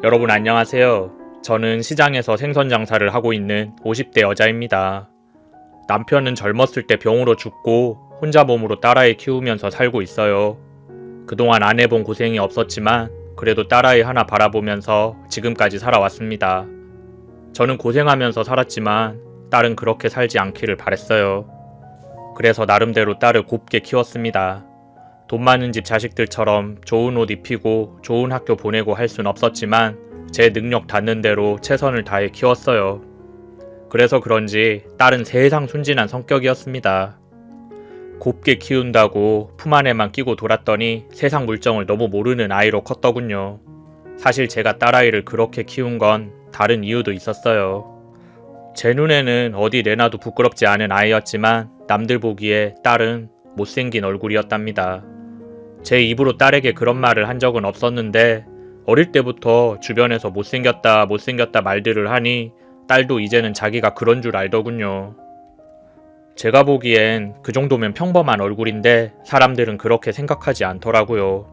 여러분 안녕하세요. 저는 시장에서 생선 장사를 하고 있는 50대 여자입니다. 남편은 젊었을 때 병으로 죽고 혼자 몸으로 딸아이 키우면서 살고 있어요. 그동안 안 해본 고생이 없었지만 그래도 딸아이 하나 바라보면서 지금까지 살아왔습니다. 저는 고생하면서 살았지만 딸은 그렇게 살지 않기를 바랬어요. 그래서 나름대로 딸을 곱게 키웠습니다. 돈 많은 집 자식들처럼 좋은 옷 입히고 좋은 학교 보내고 할 순 없었지만 제 능력 닿는 대로 최선을 다해 키웠어요. 그래서 그런지 딸은 세상 순진한 성격이었습니다. 곱게 키운다고 품 안에만 끼고 돌았더니 세상 물정을 너무 모르는 아이로 컸더군요. 사실 제가 딸아이를 그렇게 키운 건 다른 이유도 있었어요. 제 눈에는 어디 내놔도 부끄럽지 않은 아이였지만 남들 보기에 딸은 못생긴 얼굴이었답니다. 제 입으로 딸에게 그런 말을 한 적은 없었는데 어릴 때부터 주변에서 못생겼다 말들을 하니 딸도 이제는 자기가 그런 줄 알더군요. 제가 보기엔 그 정도면 평범한 얼굴인데 사람들은 그렇게 생각하지 않더라고요.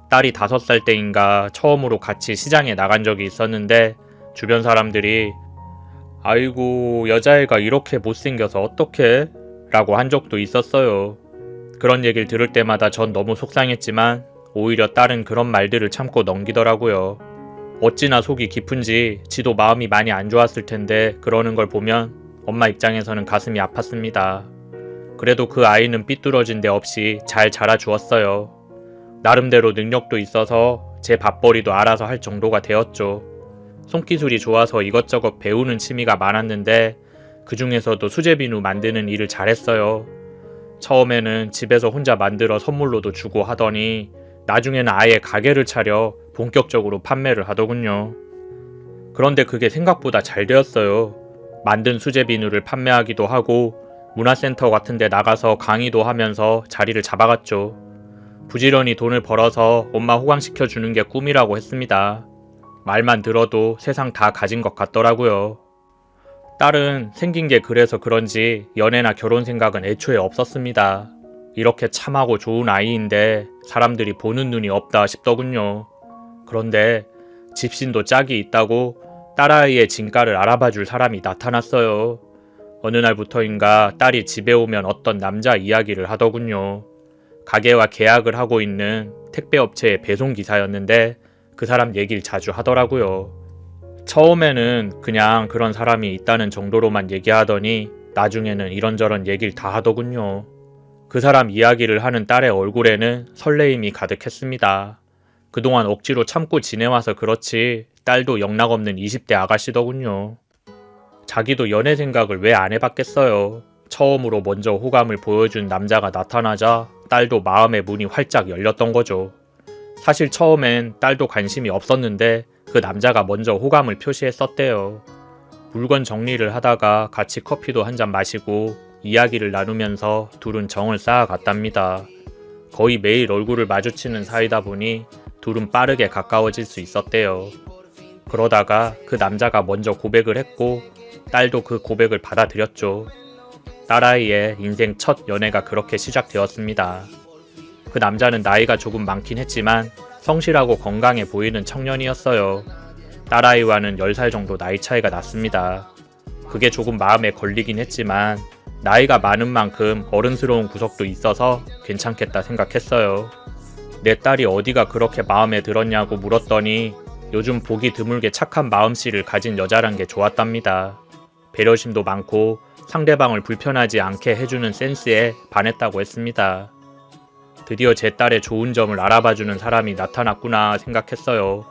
딸이 5살 때인가 처음으로 같이 시장에 나간 적이 있었는데 주변 사람들이 아이고 여자애가 이렇게 못생겨서 어떡해? 라고 한 적도 있었어요. 그런 얘기를 들을 때마다 전 너무 속상했지만 오히려 딸은 그런 말들을 참고 넘기더라고요. 어찌나 속이 깊은지 지도 마음이 많이 안 좋았을 텐데 그러는 걸 보면 엄마 입장에서는 가슴이 아팠습니다. 그래도 그 아이는 삐뚤어진 데 없이 잘 자라주었어요. 나름대로 능력도 있어서 제 밥벌이도 알아서 할 정도가 되었죠. 손기술이 좋아서 이것저것 배우는 취미가 많았는데 그 중에서도 수제비누 만드는 일을 잘했어요. 처음에는 집에서 혼자 만들어 선물로도 주고 하더니 나중에는 아예 가게를 차려 본격적으로 판매를 하더군요. 그런데 그게 생각보다 잘 되었어요. 만든 수제비누를 판매하기도 하고 문화센터 같은 데 나가서 강의도 하면서 자리를 잡아갔죠. 부지런히 돈을 벌어서 엄마 호강시켜주는 게 꿈이라고 했습니다. 말만 들어도 세상 다 가진 것 같더라고요. 딸은 생긴 게 그래서 그런지 연애나 결혼 생각은 애초에 없었습니다. 이렇게 참하고 좋은 아이인데 사람들이 보는 눈이 없다 싶더군요. 그런데 집신도 짝이 있다고 딸아이의 진가를 알아봐줄 사람이 나타났어요. 어느 날부터인가 딸이 집에 오면 어떤 남자 이야기를 하더군요. 가게와 계약을 하고 있는 택배업체의 배송기사였는데 그 사람 얘기를 자주 하더라고요. 처음에는 그냥 그런 사람이 있다는 정도로만 얘기하더니 나중에는 이런저런 얘기를 다 하더군요. 그 사람 이야기를 하는 딸의 얼굴에는 설레임이 가득했습니다. 그동안 억지로 참고 지내와서 그렇지 딸도 영락없는 20대 아가씨더군요. 자기도 연애 생각을 왜 안 해봤겠어요. 처음으로 먼저 호감을 보여준 남자가 나타나자 딸도 마음의 문이 활짝 열렸던 거죠. 사실 처음엔 딸도 관심이 없었는데 그 남자가 먼저 호감을 표시했었대요. 물건 정리를 하다가 같이 커피도 한잔 마시고 이야기를 나누면서 둘은 정을 쌓아갔답니다. 거의 매일 얼굴을 마주치는 사이다 보니 둘은 빠르게 가까워질 수 있었대요. 그러다가 그 남자가 먼저 고백을 했고 딸도 그 고백을 받아들였죠. 딸아이의 인생 첫 연애가 그렇게 시작되었습니다. 그 남자는 나이가 조금 많긴 했지만 성실하고 건강해 보이는 청년이었어요. 딸아이와는 10살 정도 나이 차이가 났습니다. 그게 조금 마음에 걸리긴 했지만 나이가 많은 만큼 어른스러운 구석도 있어서 괜찮겠다 생각했어요. 내 딸이 어디가 그렇게 마음에 들었냐고 물었더니 요즘 보기 드물게 착한 마음씨를 가진 여자란 게 좋았답니다. 배려심도 많고 상대방을 불편하지 않게 해주는 센스에 반했다고 했습니다. 드디어 제 딸의 좋은 점을 알아봐주는 사람이 나타났구나 생각했어요.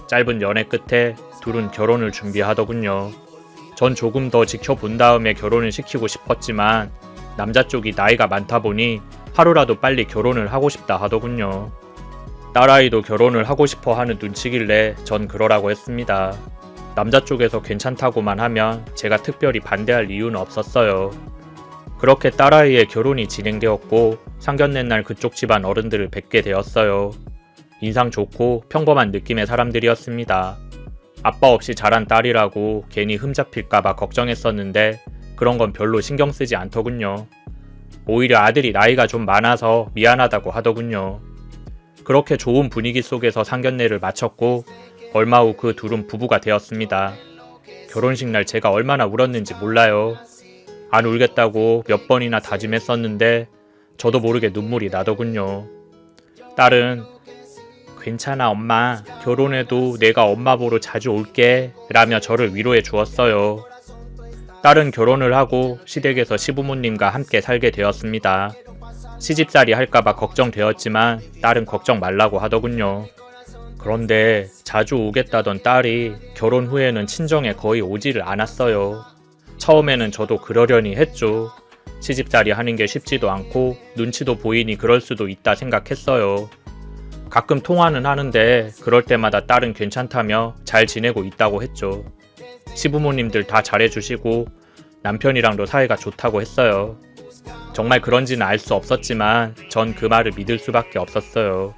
짧은 연애 끝에 둘은 결혼을 준비하더군요. 전 조금 더 지켜본 다음에 결혼을 시키고 싶었지만 남자 쪽이 나이가 많다 보니 하루라도 빨리 결혼을 하고 싶다 하더군요. 딸아이도 결혼을 하고 싶어 하는 눈치길래 전 그러라고 했습니다. 남자 쪽에서 괜찮다고만 하면 제가 특별히 반대할 이유는 없었어요. 그렇게 딸아이의 결혼이 진행되었고 상견례 날 그쪽 집안 어른들을 뵙게 되었어요. 인상 좋고 평범한 느낌의 사람들이었습니다. 아빠 없이 자란 딸이라고 괜히 흠잡힐까봐 걱정했었는데 그런 건 별로 신경 쓰지 않더군요. 오히려 아들이 나이가 좀 많아서 미안하다고 하더군요. 그렇게 좋은 분위기 속에서 상견례를 마쳤고 얼마 후 그 둘은 부부가 되었습니다. 결혼식 날 제가 얼마나 울었는지 몰라요. 안 울겠다고 몇 번이나 다짐했었는데 저도 모르게 눈물이 나더군요. 딸은 괜찮아 엄마, 결혼해도 내가 엄마 보러 자주 올게 라며 저를 위로해 주었어요. 딸은 결혼을 하고 시댁에서 시부모님과 함께 살게 되었습니다. 시집살이 할까봐 걱정되었지만 딸은 걱정 말라고 하더군요. 그런데 자주 오겠다던 딸이 결혼 후에는 친정에 거의 오지를 않았어요. 처음에는 저도 그러려니 했죠. 시집살이 하는 게 쉽지도 않고 눈치도 보이니 그럴 수도 있다 생각했어요. 가끔 통화는 하는데 그럴 때마다 딸은 괜찮다며 잘 지내고 있다고 했죠. 시부모님들 다 잘해주시고 남편이랑도 사이가 좋다고 했어요. 정말 그런지는 알 수 없었지만 전 그 말을 믿을 수밖에 없었어요.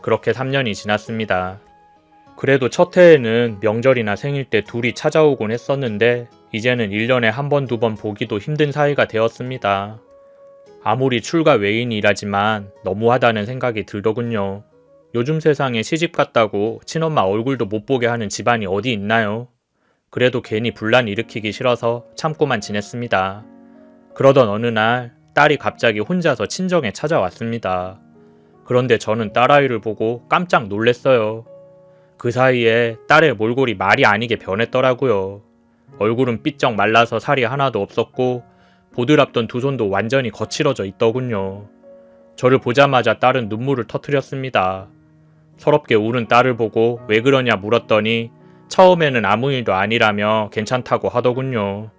그렇게 3년이 지났습니다. 그래도 첫 해에는 명절이나 생일 때 둘이 찾아오곤 했었는데 이제는 1년에 한 번, 두 번 보기도 힘든 사이가 되었습니다. 아무리 출가 외인이라지만 너무하다는 생각이 들더군요. 요즘 세상에 시집 갔다고 친엄마 얼굴도 못 보게 하는 집안이 어디 있나요? 그래도 괜히 분란 일으키기 싫어서 참고만 지냈습니다. 그러던 어느 날 딸이 갑자기 혼자서 친정에 찾아왔습니다. 그런데 저는 딸아이를 보고 깜짝 놀랐어요. 그 사이에 딸의 몰골이 말이 아니게 변했더라고요. 얼굴은 삐쩍 말라서 살이 하나도 없었고 보드랍던 두 손도 완전히 거칠어져 있더군요. 저를 보자마자 딸은 눈물을 터뜨렸습니다. 서럽게 우는 딸을 보고 왜 그러냐 물었더니 처음에는 아무 일도 아니라며 괜찮다고 하더군요.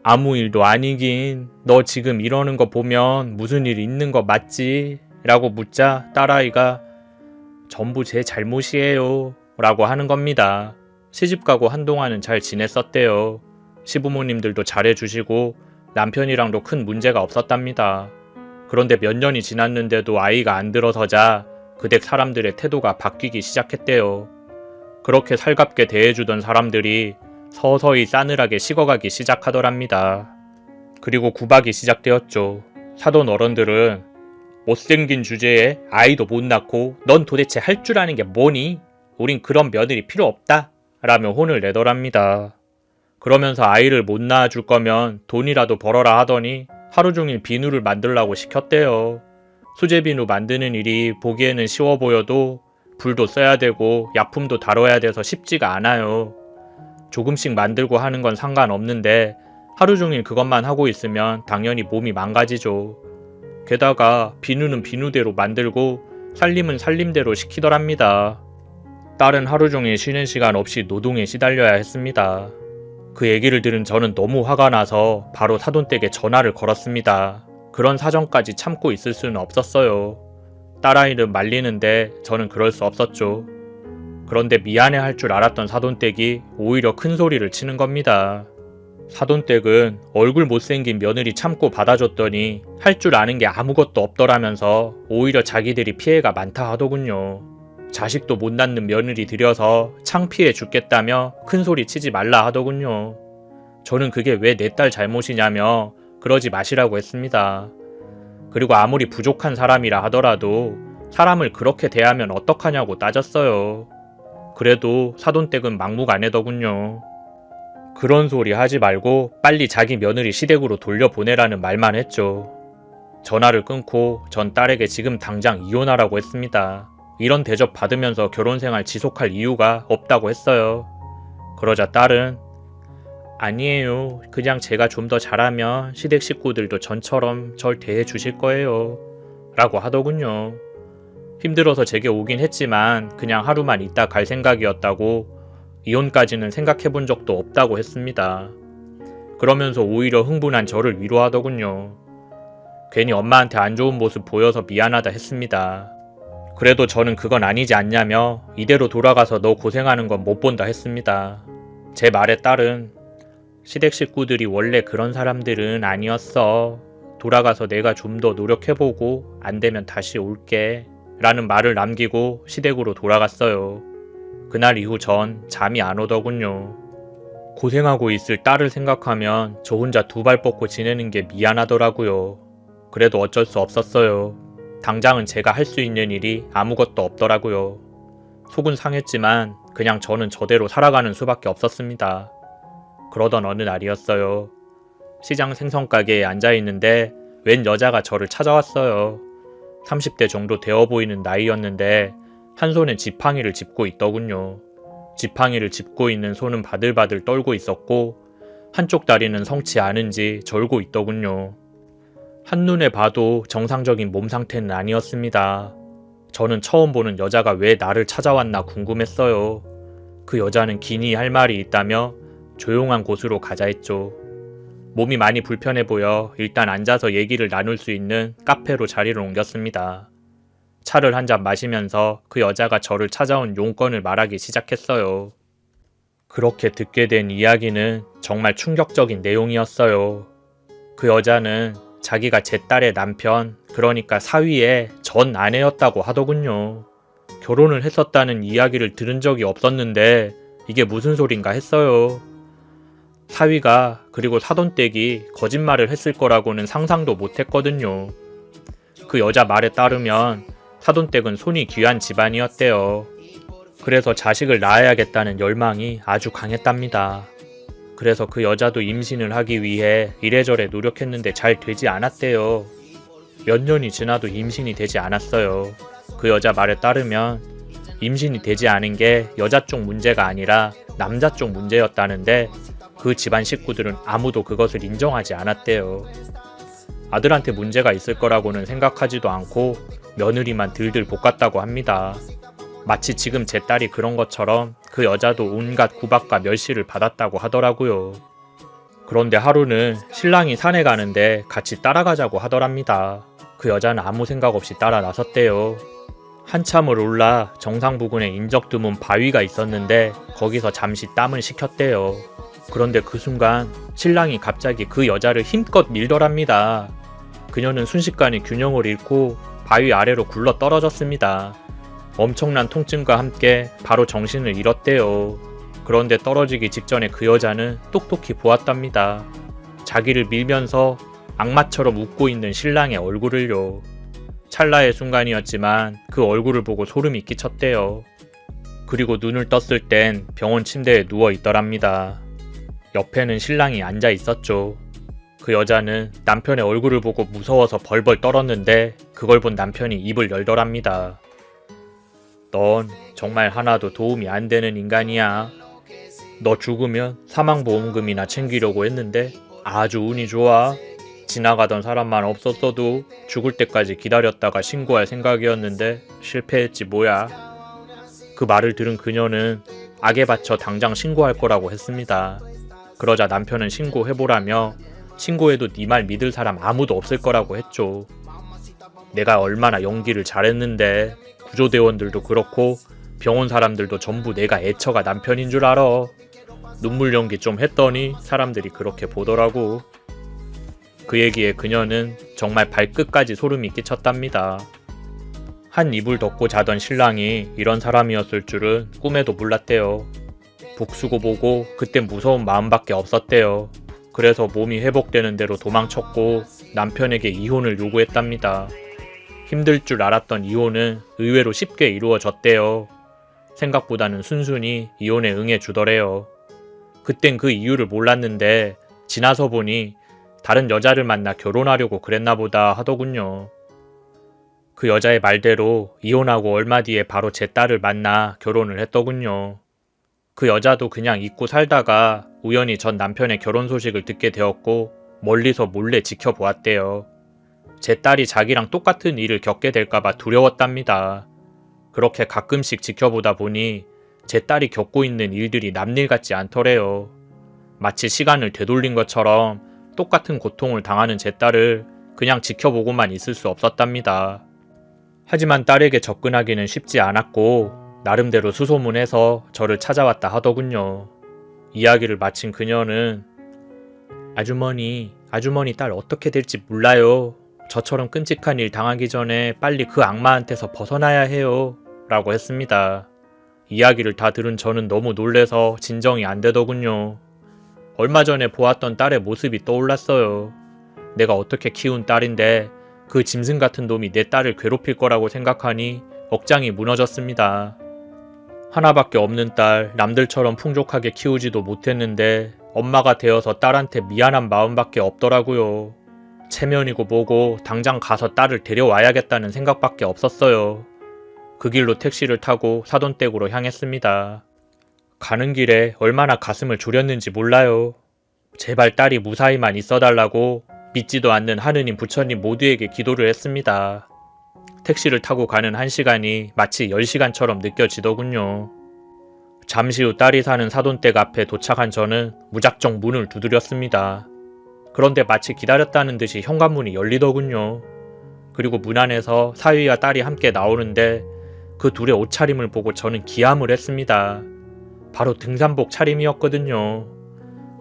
아무 일도 아니긴, 너 지금 이러는 거 보면 무슨 일 있는 거 맞지? 라고 묻자 딸아이가 전부 제 잘못이에요 라고 하는 겁니다. 시집가고 한동안은 잘 지냈었대요. 시부모님들도 잘해주시고 남편이랑도 큰 문제가 없었답니다. 그런데 몇 년이 지났는데도 아이가 안 들어서자 그 댁 사람들의 태도가 바뀌기 시작했대요. 그렇게 살갑게 대해주던 사람들이 서서히 싸늘하게 식어가기 시작하더랍니다. 그리고 구박이 시작되었죠. 사돈 어른들은 못생긴 주제에 아이도 못 낳고 넌 도대체 할 줄 아는 게 뭐니? 우린 그런 며느리 필요 없다 라며 혼을 내더랍니다. 그러면서 아이를 못 낳아줄 거면 돈이라도 벌어라 하더니 하루 종일 비누를 만들라고 시켰대요. 수제 비누 만드는 일이 보기에는 쉬워 보여도 불도 써야 되고 약품도 다뤄야 돼서 쉽지가 않아요. 조금씩 만들고 하는 건 상관없는데 하루 종일 그것만 하고 있으면 당연히 몸이 망가지죠. 게다가 비누는 비누대로 만들고 살림은 살림대로 시키더랍니다. 딸은 하루 종일 쉬는 시간 없이 노동에 시달려야 했습니다. 그 얘기를 들은 저는 너무 화가 나서 바로 사돈댁에 전화를 걸었습니다. 그런 사정까지 참고 있을 수는 없었어요. 딸아이를 말리는데 저는 그럴 수 없었죠. 그런데 미안해할 줄 알았던 사돈댁이 오히려 큰 소리를 치는 겁니다. 사돈댁은 얼굴 못생긴 며느리 참고 받아줬더니 할 줄 아는 게 아무것도 없더라면서 오히려 자기들이 피해가 많다 하더군요. 자식도 못 낳는 며느리 들여서 창피해 죽겠다며 큰 소리 치지 말라 하더군요. 저는 그게 왜 내 딸 잘못이냐며 그러지 마시라고 했습니다. 그리고 아무리 부족한 사람이라 하더라도 사람을 그렇게 대하면 어떡하냐고 따졌어요. 그래도 사돈댁은 막무가내더군요. 그런 소리 하지 말고 빨리 자기 며느리 시댁으로 돌려보내라는 말만 했죠. 전화를 끊고 전 딸에게 지금 당장 이혼하라고 했습니다. 이런 대접 받으면서 결혼생활 지속할 이유가 없다고 했어요. 그러자 딸은 아니에요. 그냥 제가 좀 더 잘하면 시댁 식구들도 전처럼 절 대해 주실 거예요. 라고 하더군요. 힘들어서 제게 오긴 했지만 그냥 하루만 있다 갈 생각이었다고 이혼까지는 생각해 본 적도 없다고 했습니다. 그러면서 오히려 흥분한 저를 위로하더군요. 괜히 엄마한테 안 좋은 모습 보여서 미안하다 했습니다. 그래도 저는 그건 아니지 않냐며 이대로 돌아가서 너 고생하는 건 못 본다 했습니다. 제 말에 딸은 시댁 식구들이 원래 그런 사람들은 아니었어. 돌아가서 내가 좀 더 노력해보고 안 되면 다시 올게. 라는 말을 남기고 시댁으로 돌아갔어요. 그날 이후 전 잠이 안 오더군요. 고생하고 있을 딸을 생각하면 저 혼자 두 발 뻗고 지내는 게 미안하더라고요. 그래도 어쩔 수 없었어요. 당장은 제가 할 수 있는 일이 아무것도 없더라고요. 속은 상했지만 그냥 저는 저대로 살아가는 수밖에 없었습니다. 그러던 어느 날이었어요. 시장 생선가게에 앉아있는데 웬 여자가 저를 찾아왔어요. 30대 정도 되어 보이는 나이였는데 한 손엔 지팡이를 짚고 있더군요. 지팡이를 짚고 있는 손은 바들바들 떨고 있었고 한쪽 다리는 성치 않은지 절고 있더군요. 한눈에 봐도 정상적인 몸 상태는 아니었습니다. 저는 처음 보는 여자가 왜 나를 찾아왔나 궁금했어요. 그 여자는 기니 할 말이 있다며 조용한 곳으로 가자 했죠. 몸이 많이 불편해 보여 일단 앉아서 얘기를 나눌 수 있는 카페로 자리를 옮겼습니다. 차를 한 잔 마시면서 그 여자가 저를 찾아온 용건을 말하기 시작했어요. 그렇게 듣게 된 이야기는 정말 충격적인 내용이었어요. 그 여자는 자기가 제 딸의 남편, 그러니까 사위의 전 아내였다고 하더군요. 결혼을 했었다는 이야기를 들은 적이 없었는데 이게 무슨 소린가 했어요. 사위가 그리고 사돈댁이 거짓말을 했을 거라고는 상상도 못했거든요. 그 여자 말에 따르면 사돈댁은 손이 귀한 집안이었대요. 그래서 자식을 낳아야겠다는 열망이 아주 강했답니다. 그래서 그 여자도 임신을 하기 위해 이래저래 노력했는데 잘 되지 않았대요. 몇 년이 지나도 임신이 되지 않았어요. 그 여자 말에 따르면 임신이 되지 않은 게 여자 쪽 문제가 아니라 남자 쪽 문제였다는데 그 집안 식구들은 아무도 그것을 인정하지 않았대요. 아들한테 문제가 있을 거라고는 생각하지도 않고 며느리만 들들 볶았다고 합니다. 마치 지금 제 딸이 그런 것처럼 그 여자도 온갖 구박과 멸시를 받았다고 하더라고요. 그런데 하루는 신랑이 산에 가는데 같이 따라가자고 하더랍니다. 그 여자는 아무 생각 없이 따라 나섰대요. 한참을 올라 정상 부근에 인적 드문 바위가 있었는데 거기서 잠시 땀을 식혔대요. 그런데 그 순간 신랑이 갑자기 그 여자를 힘껏 밀더랍니다. 그녀는 순식간에 균형을 잃고 바위 아래로 굴러 떨어졌습니다. 엄청난 통증과 함께 바로 정신을 잃었대요. 그런데 떨어지기 직전에 그 여자는 똑똑히 보았답니다. 자기를 밀면서 악마처럼 웃고 있는 신랑의 얼굴을요. 찰나의 순간이었지만 그 얼굴을 보고 소름이 끼쳤대요. 그리고 눈을 떴을 땐 병원 침대에 누워 있더랍니다. 옆에는 신랑이 앉아 있었죠. 그 여자는 남편의 얼굴을 보고 무서워서 벌벌 떨었는데 그걸 본 남편이 입을 열더랍니다. 넌 정말 하나도 도움이 안 되는 인간이야. 너 죽으면 사망보험금이나 챙기려고 했는데 아주 운이 좋아. 지나가던 사람만 없었어도 죽을 때까지 기다렸다가 신고할 생각이었는데 실패했지 뭐야. 그 말을 들은 그녀는 악에 받쳐 당장 신고할 거라고 했습니다. 그러자 남편은 신고해보라며 신고해도 네 말 믿을 사람 아무도 없을 거라고 했죠. 내가 얼마나 연기를 잘했는데 구조대원들도 그렇고 병원 사람들도 전부 내가 애처가 남편인 줄 알아. 눈물 연기 좀 했더니 사람들이 그렇게 보더라고. 그 얘기에 그녀는 정말 발끝까지 소름이 끼쳤답니다. 한 이불 덮고 자던 신랑이 이런 사람이었을 줄은 꿈에도 몰랐대요. 복수고 보고 그땐 무서운 마음밖에 없었대요. 그래서 몸이 회복되는 대로 도망쳤고 남편에게 이혼을 요구했답니다. 힘들 줄 알았던 이혼은 의외로 쉽게 이루어졌대요. 생각보다는 순순히 이혼에 응해주더래요. 그땐 그 이유를 몰랐는데 지나서 보니 다른 여자를 만나 결혼하려고 그랬나 보다 하더군요. 그 여자의 말대로 이혼하고 얼마 뒤에 바로 제 딸을 만나 결혼을 했더군요. 그 여자도 그냥 잊고 살다가 우연히 전 남편의 결혼 소식을 듣게 되었고 멀리서 몰래 지켜보았대요. 제 딸이 자기랑 똑같은 일을 겪게 될까봐 두려웠답니다. 그렇게 가끔씩 지켜보다 보니 제 딸이 겪고 있는 일들이 남일 같지 않더래요. 마치 시간을 되돌린 것처럼 똑같은 고통을 당하는 제 딸을 그냥 지켜보고만 있을 수 없었답니다. 하지만 딸에게 접근하기는 쉽지 않았고 나름대로 수소문해서 저를 찾아왔다 하더군요. 이야기를 마친 그녀는 아주머니 딸 어떻게 될지 몰라요. 저처럼 끔찍한 일 당하기 전에 빨리 그 악마한테서 벗어나야 해요. 라고 했습니다. 이야기를 다 들은 저는 너무 놀래서 진정이 안 되더군요. 얼마 전에 보았던 딸의 모습이 떠올랐어요. 내가 어떻게 키운 딸인데 그 짐승 같은 놈이 내 딸을 괴롭힐 거라고 생각하니 억장이 무너졌습니다. 하나밖에 없는 딸, 남들처럼 풍족하게 키우지도 못했는데 엄마가 되어서 딸한테 미안한 마음밖에 없더라고요. 체면이고 뭐고 당장 가서 딸을 데려와야겠다는 생각밖에 없었어요. 그 길로 택시를 타고 사돈댁으로 향했습니다. 가는 길에 얼마나 가슴을 졸였는지 몰라요. 제발 딸이 무사히만 있어달라고 믿지도 않는 하느님 부처님 모두에게 기도를 했습니다. 택시를 타고 가는 1시간이 마치 10시간처럼 느껴지더군요. 잠시 후 딸이 사는 사돈댁 앞에 도착한 저는 무작정 문을 두드렸습니다. 그런데 마치 기다렸다는 듯이 현관문이 열리더군요. 그리고 문 안에서 사위와 딸이 함께 나오는데 그 둘의 옷차림을 보고 저는 기함을 했습니다. 바로 등산복 차림이었거든요.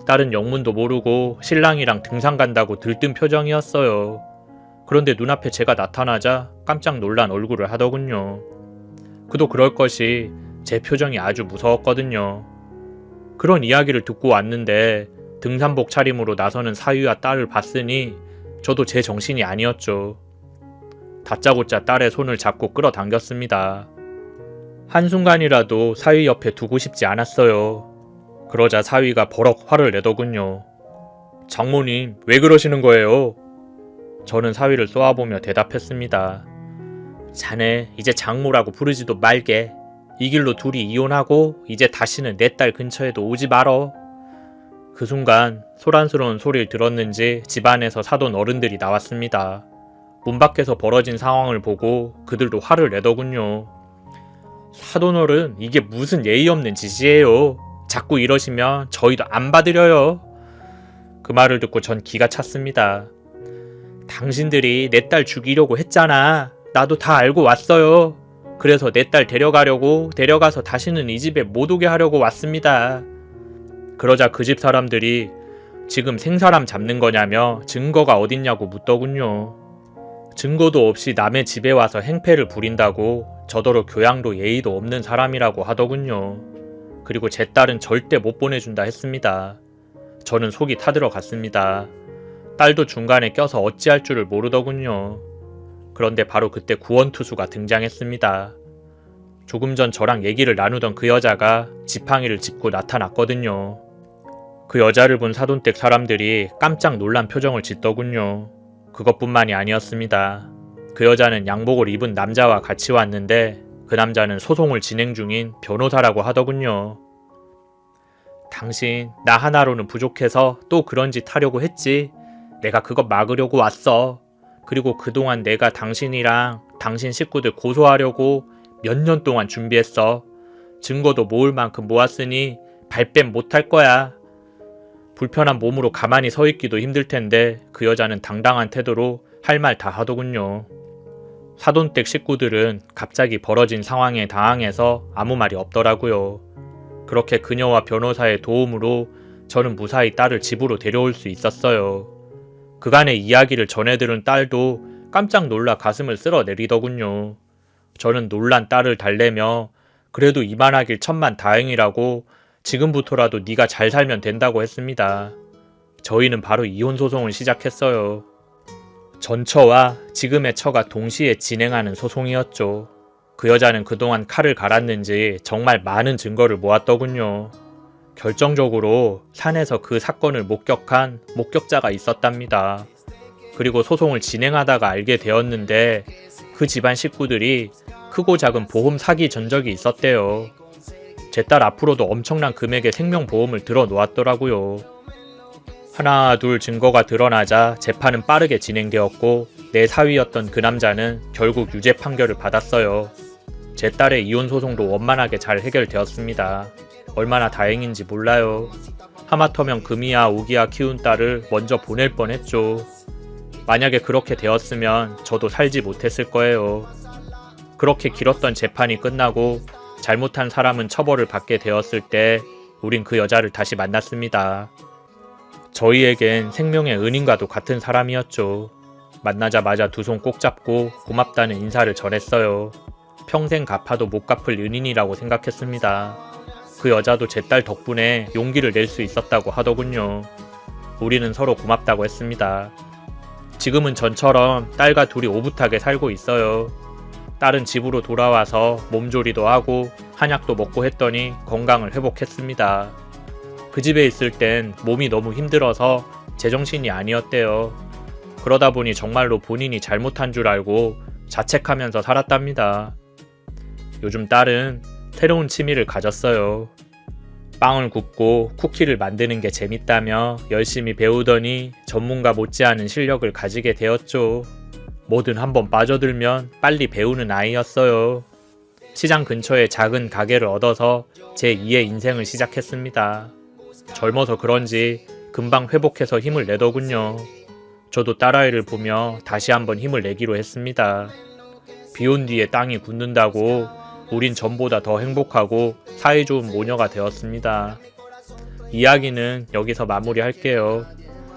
딸은 영문도 모르고 신랑이랑 등산 간다고 들뜬 표정이었어요. 그런데 눈앞에 제가 나타나자 깜짝 놀란 얼굴을 하더군요. 그도 그럴 것이 제 표정이 아주 무서웠거든요. 그런 이야기를 듣고 왔는데 등산복 차림으로 나서는 사위와 딸을 봤으니 저도 제 정신이 아니었죠. 다짜고짜 딸의 손을 잡고 끌어당겼습니다. 한순간이라도 사위 옆에 두고 싶지 않았어요. 그러자 사위가 버럭 화를 내더군요. 장모님, 왜 그러시는 거예요? 저는 사위를 쏘아보며 대답했습니다. 자네 이제 장모라고 부르지도 말게. 이 길로 둘이 이혼하고 이제 다시는 내 딸 근처에도 오지 말어. 그 순간 소란스러운 소리를 들었는지 집안에서 사돈 어른들이 나왔습니다. 문 밖에서 벌어진 상황을 보고 그들도 화를 내더군요. 사돈 어른, 이게 무슨 예의 없는 짓이에요. 자꾸 이러시면 저희도 안 받으려요. 그 말을 듣고 전 기가 찼습니다. 당신들이 내 딸 죽이려고 했잖아. 나도 다 알고 왔어요. 그래서 내 딸 데려가서 다시는 이 집에 못 오게 하려고 왔습니다. 그러자 그 집 사람들이 지금 생사람 잡는 거냐며 증거가 어딨냐고 묻더군요. 증거도 없이 남의 집에 와서 행패를 부린다고 저더러 교양도 예의도 없는 사람이라고 하더군요. 그리고 제 딸은 절대 못 보내준다 했습니다. 저는 속이 타들어갔습니다. 딸도 중간에 껴서 어찌할 줄을 모르더군요. 그런데 바로 그때 구원투수가 등장했습니다. 조금 전 저랑 얘기를 나누던 그 여자가 지팡이를 짚고 나타났거든요. 그 여자를 본 사돈댁 사람들이 깜짝 놀란 표정을 짓더군요. 그것뿐만이 아니었습니다. 그 여자는 양복을 입은 남자와 같이 왔는데 그 남자는 소송을 진행 중인 변호사라고 하더군요. 당신 나 하나로는 부족해서 또 그런 짓 하려고 했지. 내가 그거 막으려고 왔어. 그리고 그동안 내가 당신이랑 당신 식구들 고소하려고 몇 년 동안 준비했어. 증거도 모을 만큼 모았으니 발뺌 못할 거야. 불편한 몸으로 가만히 서 있기도 힘들 텐데 그 여자는 당당한 태도로 할 말 다 하더군요. 사돈댁 식구들은 갑자기 벌어진 상황에 당황해서 아무 말이 없더라고요. 그렇게 그녀와 변호사의 도움으로 저는 무사히 딸을 집으로 데려올 수 있었어요. 그간의 이야기를 전해들은 딸도 깜짝 놀라 가슴을 쓸어내리더군요. 저는 놀란 딸을 달래며 그래도 이만하길 천만다행이라고 지금부터라도 네가 잘 살면 된다고 했습니다. 저희는 바로 이혼 소송을 시작했어요. 전처와 지금의 처가 동시에 진행하는 소송이었죠. 그 여자는 그동안 칼을 갈았는지 정말 많은 증거를 모았더군요. 결정적으로 산에서 그 사건을 목격한 목격자가 있었답니다. 그리고 소송을 진행하다가 알게 되었는데 그 집안 식구들이 크고 작은 보험 사기 전적이 있었대요. 제 딸 앞으로도 엄청난 금액의 생명보험을 들어 놓았더라고요. 하나 둘 증거가 드러나자 재판은 빠르게 진행되었고 내 사위였던 그 남자는 결국 유죄 판결을 받았어요. 제 딸의 이혼 소송도 원만하게 잘 해결되었습니다. 얼마나 다행인지 몰라요. 하마터면 금이야 오기야 키운 딸을 먼저 보낼 뻔했죠. 만약에 그렇게 되었으면 저도 살지 못했을 거예요. 그렇게 길었던 재판이 끝나고 잘못한 사람은 처벌을 받게 되었을 때 우린 그 여자를 다시 만났습니다. 저희에겐 생명의 은인과도 같은 사람이었죠. 만나자마자 두 손 꼭 잡고 고맙다는 인사를 전했어요. 평생 갚아도 못 갚을 은인이라고 생각했습니다. 그 여자도 제 딸 덕분에 용기를 낼 수 있었다고 하더군요. 우리는 서로 고맙다고 했습니다. 지금은 전처럼 딸과 둘이 오붓하게 살고 있어요. 딸은 집으로 돌아와서 몸조리도 하고 한약도 먹고 했더니 건강을 회복했습니다. 그 집에 있을 땐 몸이 너무 힘들어서 제정신이 아니었대요. 그러다 보니 정말로 본인이 잘못한 줄 알고 자책하면서 살았답니다. 요즘 딸은 새로운 취미를 가졌어요. 빵을 굽고 쿠키를 만드는 게 재밌다며 열심히 배우더니 전문가 못지않은 실력을 가지게 되었죠. 뭐든 한번 빠져들면 빨리 배우는 아이였어요. 시장 근처에 작은 가게를 얻어서 제2의 인생을 시작했습니다. 젊어서 그런지 금방 회복해서 힘을 내더군요. 저도 딸아이를 보며 다시 한번 힘을 내기로 했습니다. 비온 뒤에 땅이 굳는다고 우린 전보다 더 행복하고 사이좋은 모녀가 되었습니다. 이야기는 여기서 마무리할게요.